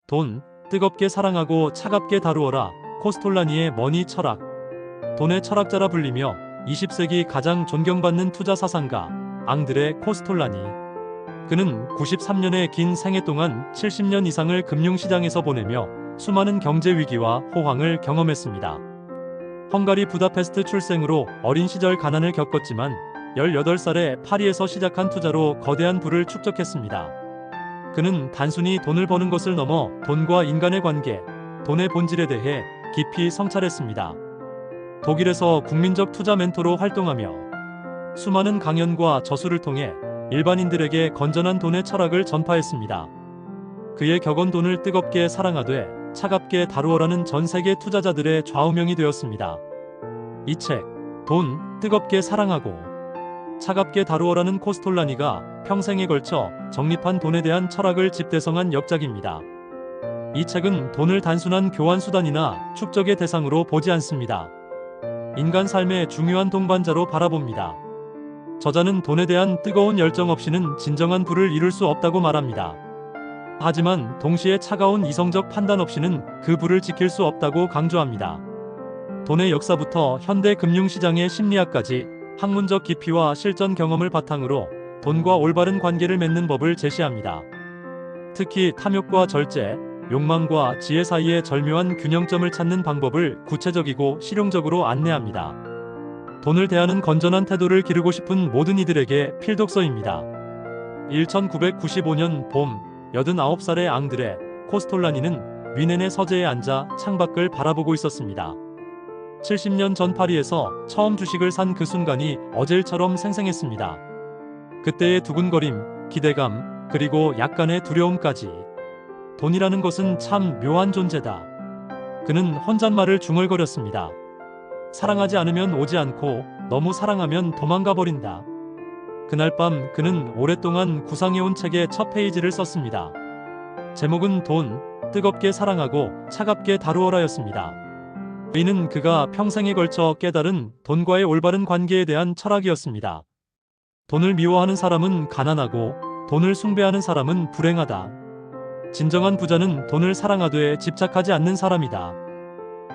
돈, 뜨겁게 사랑하고 차갑게 다루어라. 코스톨라니의 머니 철학. 돈의 철학자라 불리며 20세기 가장 존경받는 투자 사상가 앙드레 코스톨라니. 그는 93년의 긴 생애 동안 70년 이상을 금융시장에서 보내며 수많은 경제 위기와 호황을 경험했습니다. 헝가리 부다페스트 출생으로 어린 시절 가난을 겪었지만 18살에 파리에서 시작한 투자로 거대한 부를 축적했습니다. 그는 단순히 돈을 버는 것을 넘어 돈과 인간의 관계, 돈의 본질에 대해 깊이 성찰했습니다. 독일에서 국민적 투자 멘토로 활동하며 수많은 강연과 저술을 통해 일반인들에게 건전한 돈의 철학을 전파했습니다. 그의 격언 돈을 뜨겁게 사랑하되 차갑게 다루어라는 전 세계 투자자들의 좌우명이 되었습니다. 이 책, 돈, 뜨겁게 사랑하고 차갑게 다루어라는 코스톨라니가 평생에 걸쳐 정립한 돈에 대한 철학을 집대성한 역작입니다. 이 책은 돈을 단순한 교환 수단이나 축적의 대상으로 보지 않습니다. 인간 삶의 중요한 동반자로 바라봅니다. 저자는 돈에 대한 뜨거운 열정 없이는 진정한 부를 이룰 수 없다고 말합니다. 하지만 동시에 차가운 이성적 판단 없이는 그 부를 지킬 수 없다고 강조합니다. 돈의 역사부터 현대 금융시장의 심리학까지 학문적 깊이와 실전 경험을 바탕으로 돈과 올바른 관계를 맺는 법을 제시합니다. 특히 탐욕과 절제, 욕망과 지혜 사이의 절묘한 균형점을 찾는 방법을 구체적이고 실용적으로 안내합니다. 돈을 대하는 건전한 태도를 기르고 싶은 모든 이들에게 필독서입니다. 1995년 봄, 89살의 앙드레 코스톨라니는 위넨의 서재에 앉아 창밖을 바라보고 있었습니다. 70년 전 파리에서 처음 주식을 산 그 순간이 어제일처럼 생생했습니다. 그때의 두근거림, 기대감, 그리고 약간의 두려움까지. 돈이라는 것은 참 묘한 존재다. 그는 혼잣말을 중얼거렸습니다. 사랑하지 않으면 오지 않고 너무 사랑하면 도망가 버린다. 그날 밤 그는 오랫동안 구상해온 책의 첫 페이지를 썼습니다. 제목은 돈, 뜨겁게 사랑하고 차갑게 다루어라였습니다. 이는 그가 평생에 걸쳐 깨달은 돈과의 올바른 관계에 대한 철학이었습니다. 돈을 미워하는 사람은 가난하고 돈을 숭배하는 사람은 불행하다. 진정한 부자는 돈을 사랑하되 집착하지 않는 사람이다.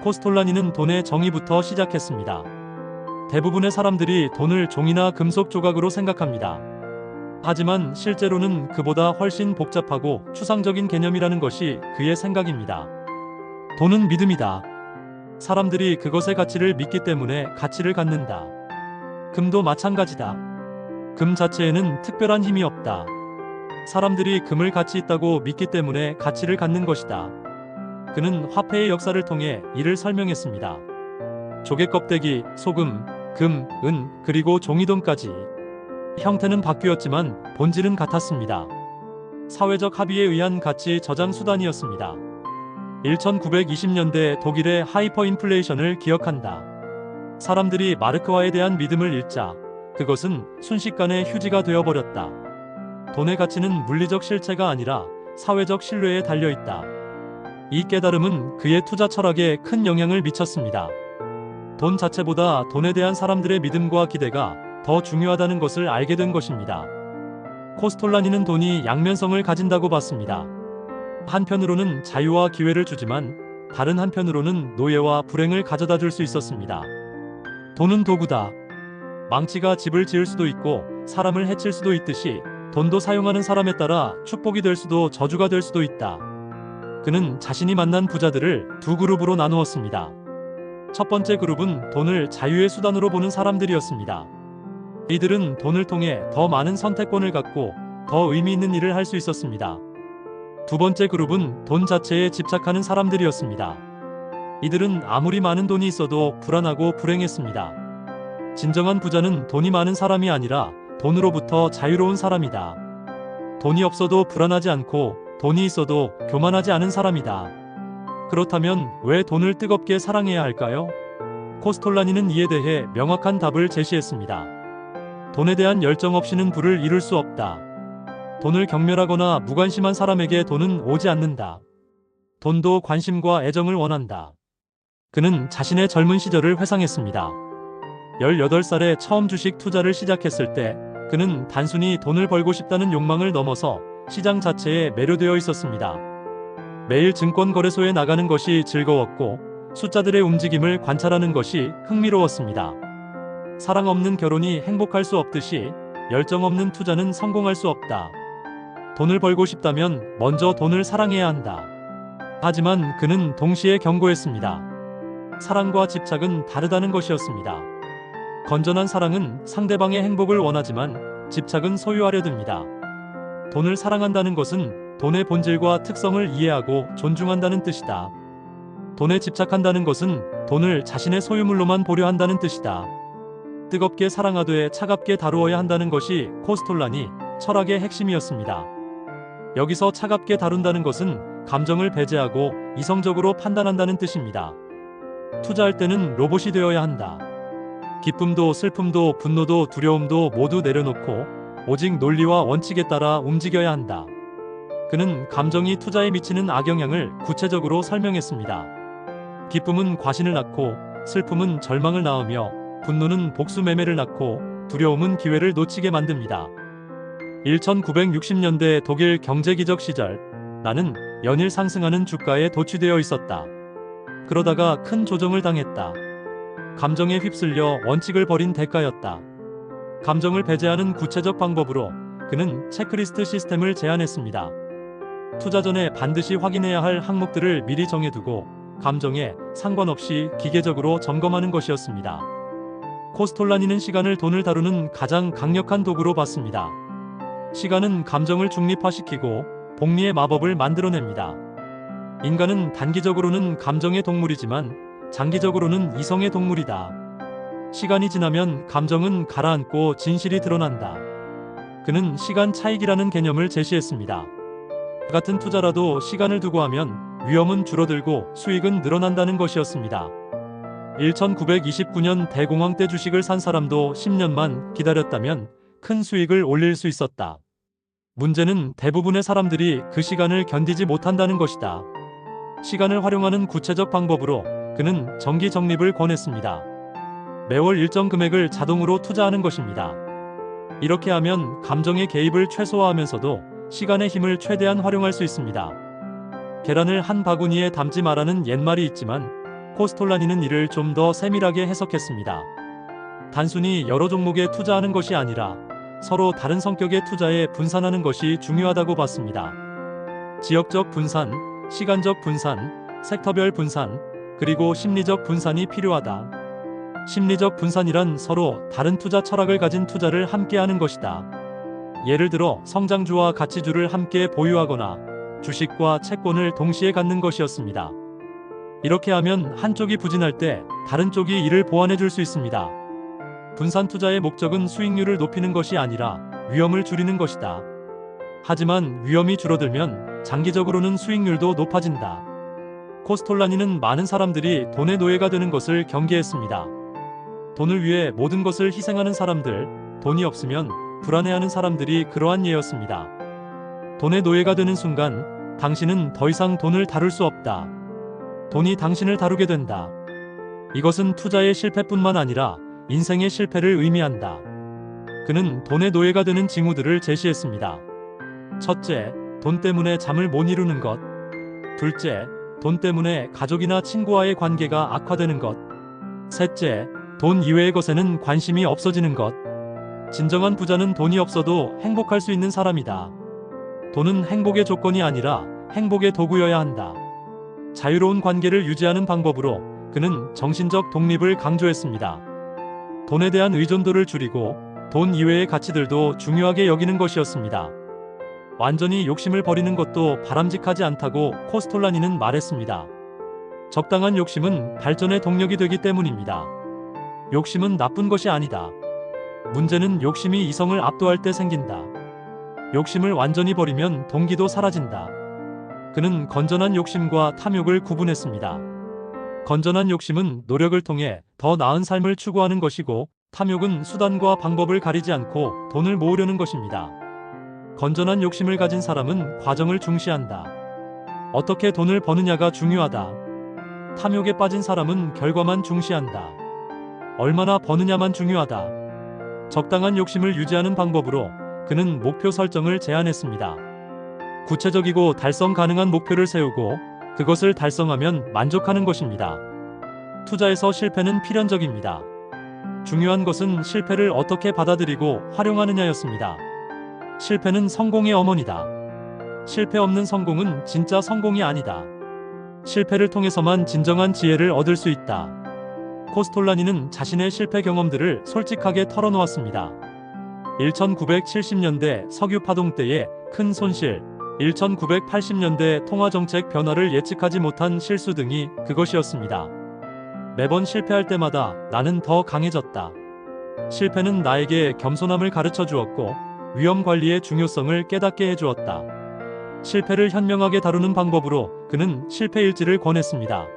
코스톨라니는 돈의 정의부터 시작했습니다. 대부분의 사람들이 돈을 종이나 금속 조각으로 생각합니다. 하지만 실제로는 그보다 훨씬 복잡하고 추상적인 개념이라는 것이 그의 생각입니다. 돈은 믿음이다. 사람들이 그것의 가치를 믿기 때문에 가치를 갖는다. 금도 마찬가지다. 금 자체에는 특별한 힘이 없다. 사람들이 금을 가치 있다고 믿기 때문에 가치를 갖는 것이다. 그는 화폐의 역사를 통해 이를 설명했습니다. 조개 껍데기, 소금, 금, 은, 그리고 종이돈까지. 형태는 바뀌었지만 본질은 같았습니다. 사회적 합의에 의한 가치 저장 수단이었습니다. 1920년대 독일의 하이퍼인플레이션을 기억한다. 사람들이 마르크화에 대한 믿음을 잃자 그것은 순식간에 휴지가 되어버렸다. 돈의 가치는 물리적 실체가 아니라 사회적 신뢰에 달려있다. 이 깨달음은 그의 투자 철학에 큰 영향을 미쳤습니다. 돈 자체보다 돈에 대한 사람들의 믿음과 기대가 더 중요하다는 것을 알게 된 것입니다. 코스톨라니는 돈이 양면성을 가진다고 봤습니다. 한편으로는 자유와 기회를 주지만 다른 한편으로는 노예와 불행을 가져다 줄 수 있었습니다. 돈은 도구다. 망치가 집을 지을 수도 있고 사람을 해칠 수도 있듯이 돈도 사용하는 사람에 따라 축복이 될 수도 저주가 될 수도 있다. 그는 자신이 만난 부자들을 두 그룹으로 나누었습니다. 첫 번째 그룹은 돈을 자유의 수단으로 보는 사람들이었습니다. 이들은 돈을 통해 더 많은 선택권을 갖고 더 의미 있는 일을 할 수 있었습니다. 두 번째 그룹은 돈 자체에 집착하는 사람들이었습니다. 이들은 아무리 많은 돈이 있어도 불안하고 불행했습니다. 진정한 부자는 돈이 많은 사람이 아니라 돈으로부터 자유로운 사람이다. 돈이 없어도 불안하지 않고 돈이 있어도 교만하지 않은 사람이다. 그렇다면 왜 돈을 뜨겁게 사랑해야 할까요? 코스톨라니는 이에 대해 명확한 답을 제시했습니다. 돈에 대한 열정 없이는 부를 이룰 수 없다. 돈을 경멸하거나 무관심한 사람에게 돈은 오지 않는다. 돈도 관심과 애정을 원한다. 그는 자신의 젊은 시절을 회상했습니다. 18살에 처음 주식 투자를 시작했을 때 그는 단순히 돈을 벌고 싶다는 욕망을 넘어서 시장 자체에 매료되어 있었습니다. 매일 증권거래소에 나가는 것이 즐거웠고 숫자들의 움직임을 관찰하는 것이 흥미로웠습니다. 사랑 없는 결혼이 행복할 수 없듯이 열정 없는 투자는 성공할 수 없다. 돈을 벌고 싶다면 먼저 돈을 사랑해야 한다. 하지만 그는 동시에 경고했습니다. 사랑과 집착은 다르다는 것이었습니다. 건전한 사랑은 상대방의 행복을 원하지만 집착은 소유하려 듭니다. 돈을 사랑한다는 것은 돈의 본질과 특성을 이해하고 존중한다는 뜻이다. 돈에 집착한다는 것은 돈을 자신의 소유물로만 보려 한다는 뜻이다. 뜨겁게 사랑하되 차갑게 다루어야 한다는 것이 코스톨라니 철학의 핵심이었습니다. 여기서 차갑게 다룬다는 것은 감정을 배제하고 이성적으로 판단한다는 뜻입니다. 투자할 때는 로봇이 되어야 한다. 기쁨도 슬픔도 분노도 두려움도 모두 내려놓고 오직 논리와 원칙에 따라 움직여야 한다. 그는 감정이 투자에 미치는 악영향을 구체적으로 설명했습니다. 기쁨은 과신을 낳고 슬픔은 절망을 낳으며 분노는 복수매매를 낳고 두려움은 기회를 놓치게 만듭니다. 1960년대 독일 경제기적 시절 나는 연일 상승하는 주가에 도취되어 있었다. 그러다가 큰 조정을 당했다. 감정에 휩쓸려 원칙을 버린 대가였다. 감정을 배제하는 구체적 방법으로 그는 체크리스트 시스템을 제안했습니다. 투자 전에 반드시 확인해야 할 항목들을 미리 정해두고 감정에 상관없이 기계적으로 점검하는 것이었습니다. 코스톨라니는 시간을 돈을 다루는 가장 강력한 도구로 봤습니다. 시간은 감정을 중립화시키고 복리의 마법을 만들어냅니다. 인간은 단기적으로는 감정의 동물이지만 장기적으로는 이성의 동물이다. 시간이 지나면 감정은 가라앉고 진실이 드러난다. 그는 시간 차익이라는 개념을 제시했습니다. 같은 투자라도 시간을 두고 하면 위험은 줄어들고 수익은 늘어난다는 것이었습니다. 1929년 대공황 때 주식을 산 사람도 10년만 기다렸다면 큰 수익을 올릴 수 있었다. 문제는 대부분의 사람들이 그 시간을 견디지 못한다는 것이다. 시간을 활용하는 구체적 방법으로 그는 정기 적립을 권했습니다. 매월 일정 금액을 자동으로 투자하는 것입니다. 이렇게 하면 감정의 개입을 최소화하면서도 시간의 힘을 최대한 활용할 수 있습니다. 계란을 한 바구니에 담지 말라는 옛말이 있지만 코스톨라니는 이를 좀 더 세밀하게 해석했습니다. 단순히 여러 종목에 투자하는 것이 아니라 서로 다른 성격의 투자에 분산하는 것이 중요하다고 봤습니다. 지역적 분산, 시간적 분산, 섹터별 분산, 그리고 심리적 분산이 필요하다. 심리적 분산이란 서로 다른 투자 철학을 가진 투자를 함께 하는 것이다. 예를 들어 성장주와 가치주를 함께 보유하거나 주식과 채권을 동시에 갖는 것이었습니다. 이렇게 하면 한쪽이 부진할 때 다른 쪽이 이를 보완해 줄 수 있습니다. 분산 투자의 목적은 수익률을 높이는 것이 아니라 위험을 줄이는 것이다. 하지만 위험이 줄어들면 장기적으로는 수익률도 높아진다. 코스톨라니는 많은 사람들이 돈의 노예가 되는 것을 경계했습니다. 돈을 위해 모든 것을 희생하는 사람들, 돈이 없으면 불안해하는 사람들이 그러한 예였습니다. 돈의 노예가 되는 순간 당신은 더 이상 돈을 다룰 수 없다. 돈이 당신을 다루게 된다. 이것은 투자의 실패뿐만 아니라 인생의 실패를 의미한다. 그는 돈의 노예가 되는 징후들을 제시했습니다. 첫째, 돈 때문에 잠을 못 이루는 것. 둘째, 돈 때문에 가족이나 친구와의 관계가 악화되는 것. 셋째, 돈 이외의 것에는 관심이 없어지는 것. 진정한 부자는 돈이 없어도 행복할 수 있는 사람이다. 돈은 행복의 조건이 아니라 행복의 도구여야 한다. 자유로운 관계를 유지하는 방법으로 그는 정신적 독립을 강조했습니다. 돈에 대한 의존도를 줄이고 돈 이외의 가치들도 중요하게 여기는 것이었습니다. 완전히 욕심을 버리는 것도 바람직하지 않다고 코스톨라니는 말했습니다. 적당한 욕심은 발전의 동력이 되기 때문입니다. 욕심은 나쁜 것이 아니다. 문제는 욕심이 이성을 압도할 때 생긴다. 욕심을 완전히 버리면 동기도 사라진다. 그는 건전한 욕심과 탐욕을 구분했습니다. 건전한 욕심은 노력을 통해 더 나은 삶을 추구하는 것이고, 탐욕은 수단과 방법을 가리지 않고 돈을 모으려는 것입니다. 건전한 욕심을 가진 사람은 과정을 중시한다. 어떻게 돈을 버느냐가 중요하다. 탐욕에 빠진 사람은 결과만 중시한다. 얼마나 버느냐만 중요하다. 적당한 욕심을 유지하는 방법으로 그는 목표 설정을 제안했습니다. 구체적이고 달성 가능한 목표를 세우고 그것을 달성하면 만족하는 것입니다. 투자에서 실패는 필연적입니다. 중요한 것은 실패를 어떻게 받아들이고 활용하느냐였습니다. 실패는 성공의 어머니다. 실패 없는 성공은 진짜 성공이 아니다. 실패를 통해서만 진정한 지혜를 얻을 수 있다. 코스톨라니는 자신의 실패 경험들을 솔직하게 털어놓았습니다. 1970년대 석유 파동 때의 큰 손실, 1980년대 통화정책 변화를 예측하지 못한 실수 등이 그것이었습니다. 매번 실패할 때마다 나는 더 강해졌다. 실패는 나에게 겸손함을 가르쳐 주었고 위험 관리의 중요성을 깨닫게 해주었다. 실패를 현명하게 다루는 방법으로 그는 실패 일지를 권했습니다.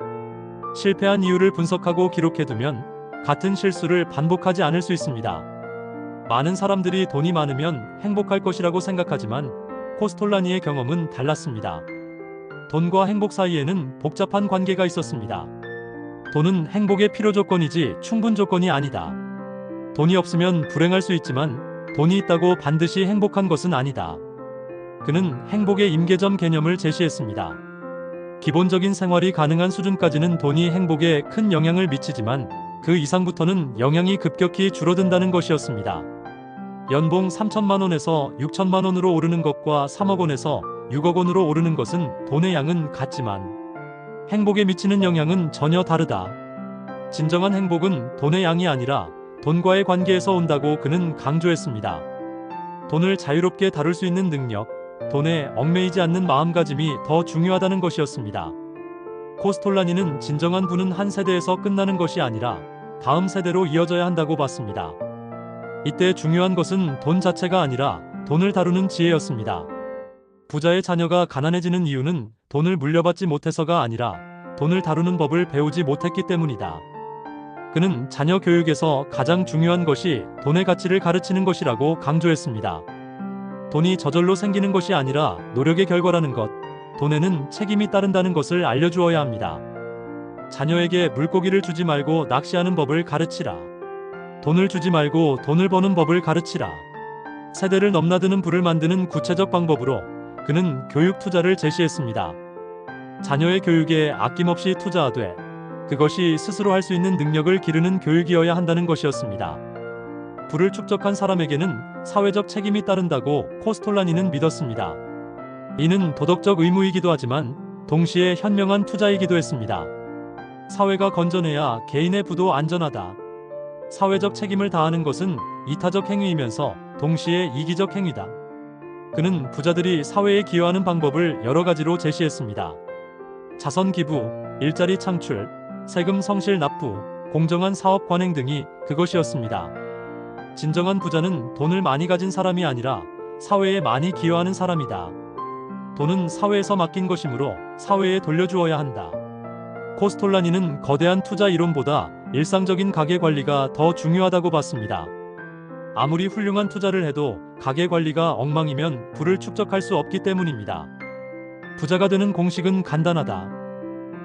실패한 이유를 분석하고 기록해두면 같은 실수를 반복하지 않을 수 있습니다. 많은 사람들이 돈이 많으면 행복할 것이라고 생각하지만 코스톨라니의 경험은 달랐습니다. 돈과 행복 사이에는 복잡한 관계가 있었습니다. 돈은 행복의 필요 조건이지 충분 조건이 아니다. 돈이 없으면 불행할 수 있지만 돈이 있다고 반드시 행복한 것은 아니다. 그는 행복의 임계점 개념을 제시했습니다. 기본적인 생활이 가능한 수준까지는 돈이 행복에 큰 영향을 미치지만 그 이상부터는 영향이 급격히 줄어든다는 것이었습니다. 연봉 3천만 원에서 6천만 원으로 오르는 것과 3억 원에서 6억 원으로 오르는 것은 돈의 양은 같지만 행복에 미치는 영향은 전혀 다르다. 진정한 행복은 돈의 양이 아니라 돈과의 관계에서 온다고 그는 강조했습니다. 돈을 자유롭게 다룰 수 있는 능력, 돈에 얽매이지 않는 마음가짐이 더 중요하다는 것이었습니다. 코스톨라니는 진정한 부는 한 세대에서 끝나는 것이 아니라 다음 세대로 이어져야 한다고 봤습니다. 이때 중요한 것은 돈 자체가 아니라 돈을 다루는 지혜였습니다. 부자의 자녀가 가난해지는 이유는 돈을 물려받지 못해서가 아니라 돈을 다루는 법을 배우지 못했기 때문이다. 그는 자녀 교육에서 가장 중요한 것이 돈의 가치를 가르치는 것이라고 강조했습니다. 돈이 저절로 생기는 것이 아니라 노력의 결과라는 것, 돈에는 책임이 따른다는 것을 알려주어야 합니다. 자녀에게 물고기를 주지 말고 낚시하는 법을 가르치라. 돈을 주지 말고 돈을 버는 법을 가르치라. 세대를 넘나드는 부를 만드는 구체적 방법으로 그는 교육 투자를 제시했습니다. 자녀의 교육에 아낌없이 투자하되 그것이 스스로 할 수 있는 능력을 기르는 교육이어야 한다는 것이었습니다. 부를 축적한 사람에게는 사회적 책임이 따른다고 코스톨라니는 믿었습니다. 이는 도덕적 의무이기도 하지만 동시에 현명한 투자이기도 했습니다. 사회가 건전해야 개인의 부도 안전하다. 사회적 책임을 다하는 것은 이타적 행위이면서 동시에 이기적 행위다. 그는 부자들이 사회에 기여하는 방법을 여러 가지로 제시했습니다. 자선 기부, 일자리 창출, 세금 성실 납부, 공정한 사업 관행 등이 그것이었습니다. 진정한 부자는 돈을 많이 가진 사람이 아니라 사회에 많이 기여하는 사람이다. 돈은 사회에서 맡긴 것이므로 사회에 돌려주어야 한다. 코스톨라니는 거대한 투자 이론보다 일상적인 가계 관리가 더 중요하다고 봤습니다. 아무리 훌륭한 투자를 해도 가계 관리가 엉망이면 부를 축적할 수 없기 때문입니다. 부자가 되는 공식은 간단하다.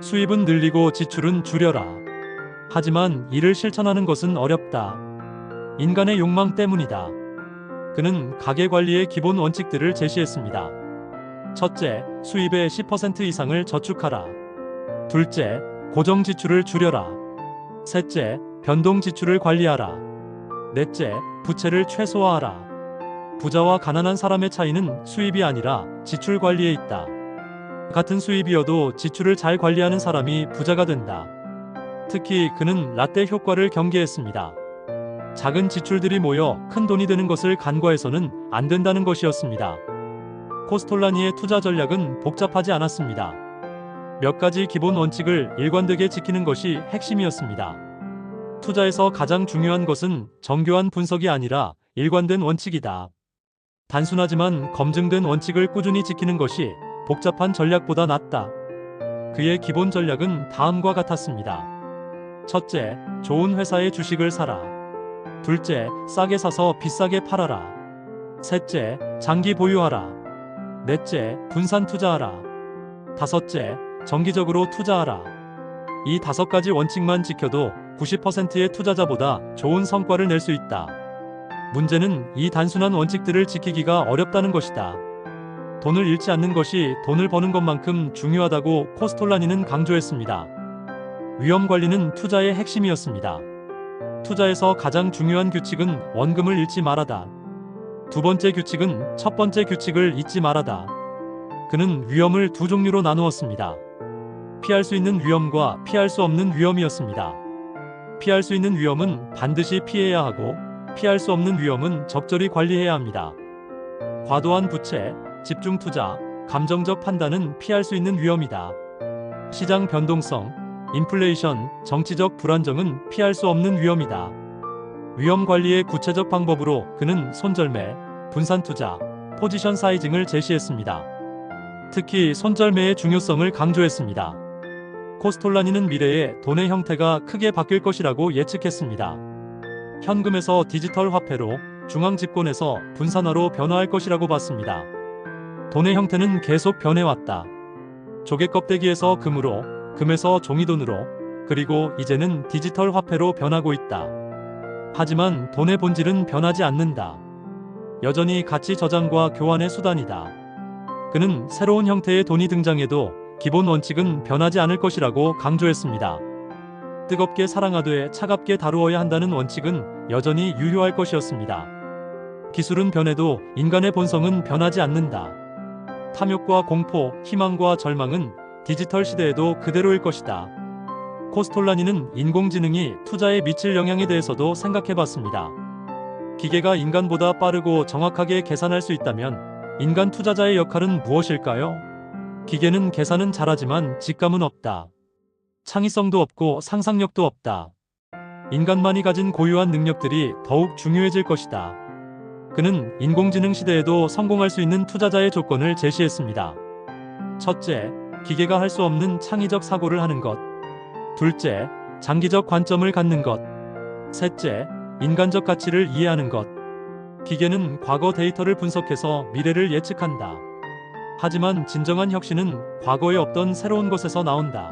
수입은 늘리고 지출은 줄여라. 하지만 이를 실천하는 것은 어렵다. 인간의 욕망 때문이다. 그는 가계 관리의 기본 원칙들을 제시했습니다. 첫째, 수입의 10% 이상을 저축하라. 둘째, 고정 지출을 줄여라. 셋째, 변동 지출을 관리하라. 넷째, 부채를 최소화하라. 부자와 가난한 사람의 차이는 수입이 아니라 지출 관리에 있다. 같은 수입이어도 지출을 잘 관리하는 사람이 부자가 된다. 특히 그는 라떼 효과를 경계했습니다. 작은 지출들이 모여 큰 돈이 되는 것을 간과해서는 안 된다는 것이었습니다. 코스톨라니의 투자 전략은 복잡하지 않았습니다. 몇 가지 기본 원칙을 일관되게 지키는 것이 핵심이었습니다. 투자에서 가장 중요한 것은 정교한 분석이 아니라 일관된 원칙이다. 단순하지만 검증된 원칙을 꾸준히 지키는 것이 복잡한 전략보다 낫다. 그의 기본 전략은 다음과 같았습니다. 첫째, 좋은 회사의 주식을 사라. 둘째, 싸게 사서 비싸게 팔아라. 셋째, 장기 보유하라. 넷째, 분산 투자하라. 다섯째, 정기적으로 투자하라. 이 5가지 원칙만 지켜도 90%의 투자자보다 좋은 성과를 낼 수 있다. 문제는 이 단순한 원칙들을 지키기가 어렵다는 것이다. 돈을 잃지 않는 것이 돈을 버는 것만큼 중요하다고 코스톨라니는 강조했습니다. 위험 관리는 투자의 핵심이었습니다. 투자에서 가장 중요한 규칙은 원금을 잃지 말아다. 두 번째 규칙은 첫 번째 규칙을 잊지 말아다. 그는 위험을 두 종류로 나누었습니다. 피할 수 있는 위험과 피할 수 없는 위험이었습니다. 피할 수 있는 위험은 반드시 피해야 하고 피할 수 없는 위험은 적절히 관리해야 합니다. 과도한 부채, 집중 투자, 감정적 판단은 피할 수 있는 위험이다. 시장 변동성, 인플레이션, 정치적 불안정은 피할 수 없는 위험이다. 위험 관리의 구체적 방법으로 그는 손절매, 분산 투자, 포지션 사이징을 제시했습니다. 특히 손절매의 중요성을 강조했습니다. 코스톨라니는 미래에 돈의 형태가 크게 바뀔 것이라고 예측했습니다. 현금에서 디지털 화폐로, 중앙 집권에서 분산화로 변화할 것이라고 봤습니다. 돈의 형태는 계속 변해왔다. 조개 껍데기에서 금으로, 금에서 종이돈으로, 그리고 이제는 디지털 화폐로 변하고 있다. 하지만 돈의 본질은 변하지 않는다. 여전히 가치 저장과 교환의 수단이다. 그는 새로운 형태의 돈이 등장해도 기본 원칙은 변하지 않을 것이라고 강조했습니다. 뜨겁게 사랑하되 차갑게 다루어야 한다는 원칙은 여전히 유효할 것이었습니다. 기술은 변해도 인간의 본성은 변하지 않는다. 탐욕과 공포, 희망과 절망은 디지털 시대에도 그대로일 것이다. 코스톨라니는 인공지능이 투자에 미칠 영향에 대해서도 생각해봤습니다. 기계가 인간보다 빠르고 정확하게 계산할 수 있다면 인간 투자자의 역할은 무엇일까요? 기계는 계산은 잘하지만 직감은 없다. 창의성도 없고 상상력도 없다. 인간만이 가진 고유한 능력들이 더욱 중요해질 것이다. 그는 인공지능 시대에도 성공할 수 있는 투자자의 조건을 제시했습니다. 첫째, 기계가 할 수 없는 창의적 사고를 하는 것. 둘째, 장기적 관점을 갖는 것. 셋째, 인간적 가치를 이해하는 것. 기계는 과거 데이터를 분석해서 미래를 예측한다. 하지만 진정한 혁신은 과거에 없던 새로운 것에서 나온다.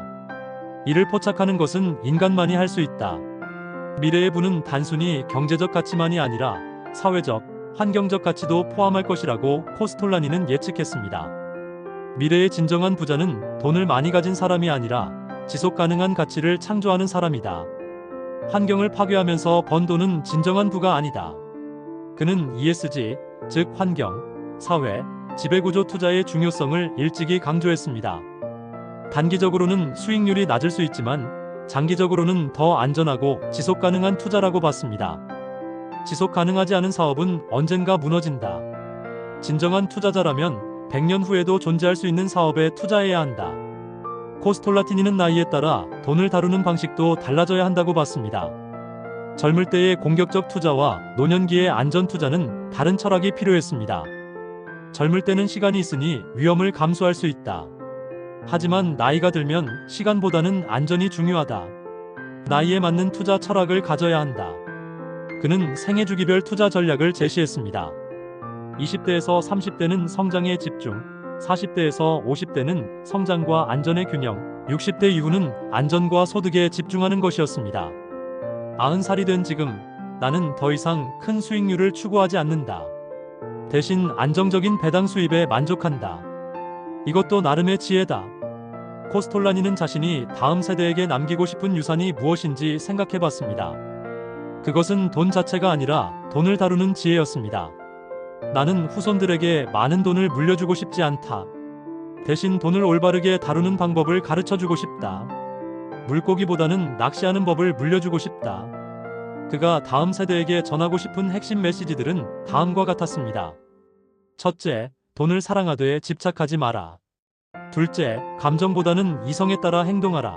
이를 포착하는 것은 인간만이 할 수 있다. 미래의 부는 단순히 경제적 가치만이 아니라 사회적, 환경적 가치도 포함할 것이라고 코스톨라니는 예측했습니다. 미래의 진정한 부자는 돈을 많이 가진 사람이 아니라 지속 가능한 가치를 창조하는 사람이다. 환경을 파괴하면서 번 돈은 진정한 부가 아니다. 그는 ESG, 즉 환경, 사회, 지배구조 투자의 중요성을 일찍이 강조했습니다. 단기적으로는 수익률이 낮을 수 있지만 장기적으로는 더 안전하고 지속 가능한 투자라고 봤습니다. 지속 가능하지 않은 사업은 언젠가 무너진다. 진정한 투자자라면 100년 후에도 존재할 수 있는 사업에 투자해야 한다. 코스톨라티니는 나이에 따라 돈을 다루는 방식도 달라져야 한다고 봤습니다. 젊을 때의 공격적 투자와 노년기의 안전 투자는 다른 철학이 필요했습니다. 젊을 때는 시간이 있으니 위험을 감수할 수 있다. 하지만 나이가 들면 시간보다는 안전이 중요하다. 나이에 맞는 투자 철학을 가져야 한다. 그는 생애 주기별 투자 전략을 제시했습니다. 20대에서 30대는 성장에 집중, 40대에서 50대는 성장과 안전의 균형, 60대 이후는 안전과 소득에 집중하는 것이었습니다. 90살이 된 지금 나는 더 이상 큰 수익률을 추구하지 않는다. 대신 안정적인 배당 수입에 만족한다. 이것도 나름의 지혜다. 코스톨라니는 자신이 다음 세대에게 남기고 싶은 유산이 무엇인지 생각해봤습니다. 그것은 돈 자체가 아니라 돈을 다루는 지혜였습니다. 나는 후손들에게 많은 돈을 물려주고 싶지 않다. 대신 돈을 올바르게 다루는 방법을 가르쳐주고 싶다. 물고기보다는 낚시하는 법을 물려주고 싶다. 그가 다음 세대에게 전하고 싶은 핵심 메시지들은 다음과 같았습니다. 첫째, 돈을 사랑하되 집착하지 마라. 둘째, 감정보다는 이성에 따라 행동하라.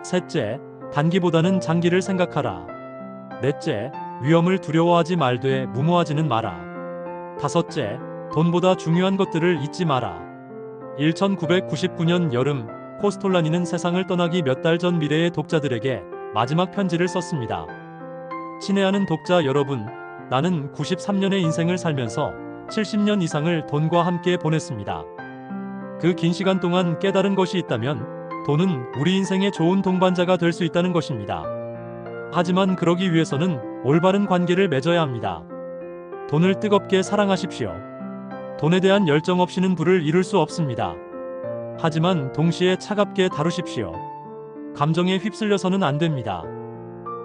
셋째, 단기보다는 장기를 생각하라. 넷째, 위험을 두려워하지 말되 무모하지는 마라. 다섯째, 돈보다 중요한 것들을 잊지 마라. 1999년 여름, 코스톨라니는 세상을 떠나기 몇 달 전 미래의 독자들에게 마지막 편지를 썼습니다. 친애하는 독자 여러분, 나는 93년의 인생을 살면서 70년 이상을 돈과 함께 보냈습니다. 그 긴 시간 동안 깨달은 것이 있다면 돈은 우리 인생의 좋은 동반자가 될 수 있다는 것입니다. 하지만 그러기 위해서는 올바른 관계를 맺어야 합니다. 돈을 뜨겁게 사랑하십시오. 돈에 대한 열정 없이는 부를 이룰 수 없습니다. 하지만 동시에 차갑게 다루십시오. 감정에 휩쓸려서는 안 됩니다.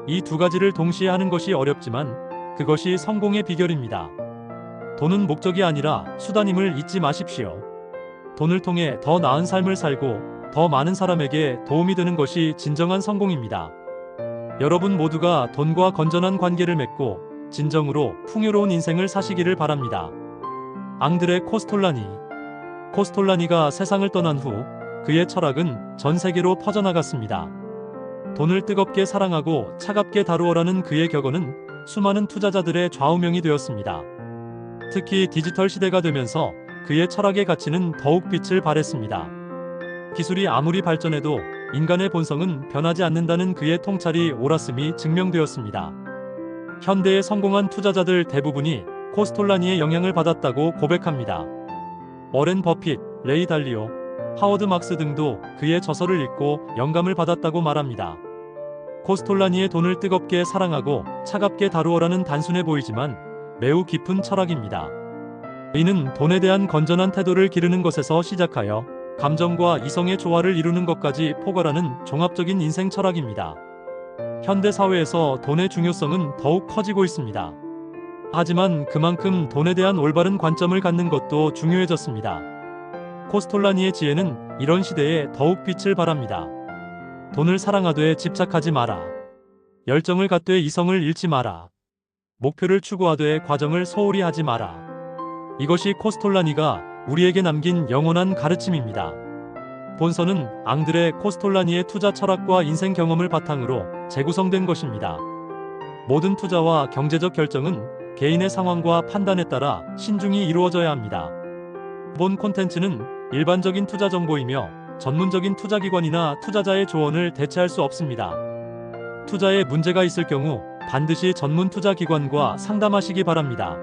이 두 가지를 동시에 하는 것이 어렵지만 그것이 성공의 비결입니다. 돈은 목적이 아니라 수단임을 잊지 마십시오. 돈을 통해 더 나은 삶을 살고 더 많은 사람에게 도움이 되는 것이 진정한 성공입니다. 여러분 모두가 돈과 건전한 관계를 맺고 진정으로 풍요로운 인생을 사시기를 바랍니다. 앙드레 코스톨라니. 코스톨라니가 세상을 떠난 후 그의 철학은 전 세계로 퍼져나갔습니다. 돈을 뜨겁게 사랑하고 차갑게 다루어라는 그의 격언은 수많은 투자자들의 좌우명이 되었습니다. 특히 디지털 시대가 되면서 그의 철학의 가치는 더욱 빛을 발했습니다. 기술이 아무리 발전해도 인간의 본성은 변하지 않는다는 그의 통찰이 옳았음이 증명되었습니다. 현대의 성공한 투자자들 대부분이 코스톨라니의 영향을 받았다고 고백합니다. 워렌 버핏, 레이 달리오, 하워드 막스 등도 그의 저서를 읽고 영감을 받았다고 말합니다. 코스톨라니의 돈을 뜨겁게 사랑하고 차갑게 다루어라는 단순해 보이지만 매우 깊은 철학입니다. 이는 돈에 대한 건전한 태도를 기르는 것에서 시작하여 감정과 이성의 조화를 이루는 것까지 포괄하는 종합적인 인생 철학입니다. 현대 사회에서 돈의 중요성은 더욱 커지고 있습니다. 하지만 그만큼 돈에 대한 올바른 관점을 갖는 것도 중요해졌습니다. 코스톨라니의 지혜는 이런 시대에 더욱 빛을 발합니다. 돈을 사랑하되 집착하지 마라. 열정을 갖되 이성을 잃지 마라. 목표를 추구하되 과정을 소홀히 하지 마라. 이것이 코스톨라니가 우리에게 남긴 영원한 가르침입니다. 본서는 앙드레 코스톨라니의 투자 철학과 인생 경험을 바탕으로 재구성된 것입니다. 모든 투자와 경제적 결정은 개인의 상황과 판단에 따라 신중히 이루어져야 합니다. 본 콘텐츠는 일반적인 투자 정보이며 전문적인 투자기관이나 투자자의 조언을 대체할 수 없습니다. 투자에 문제가 있을 경우 반드시 전문 투자기관과 상담하시기 바랍니다.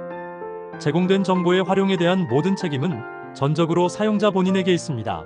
제공된 정보의 활용에 대한 모든 책임은 전적으로 사용자 본인에게 있습니다.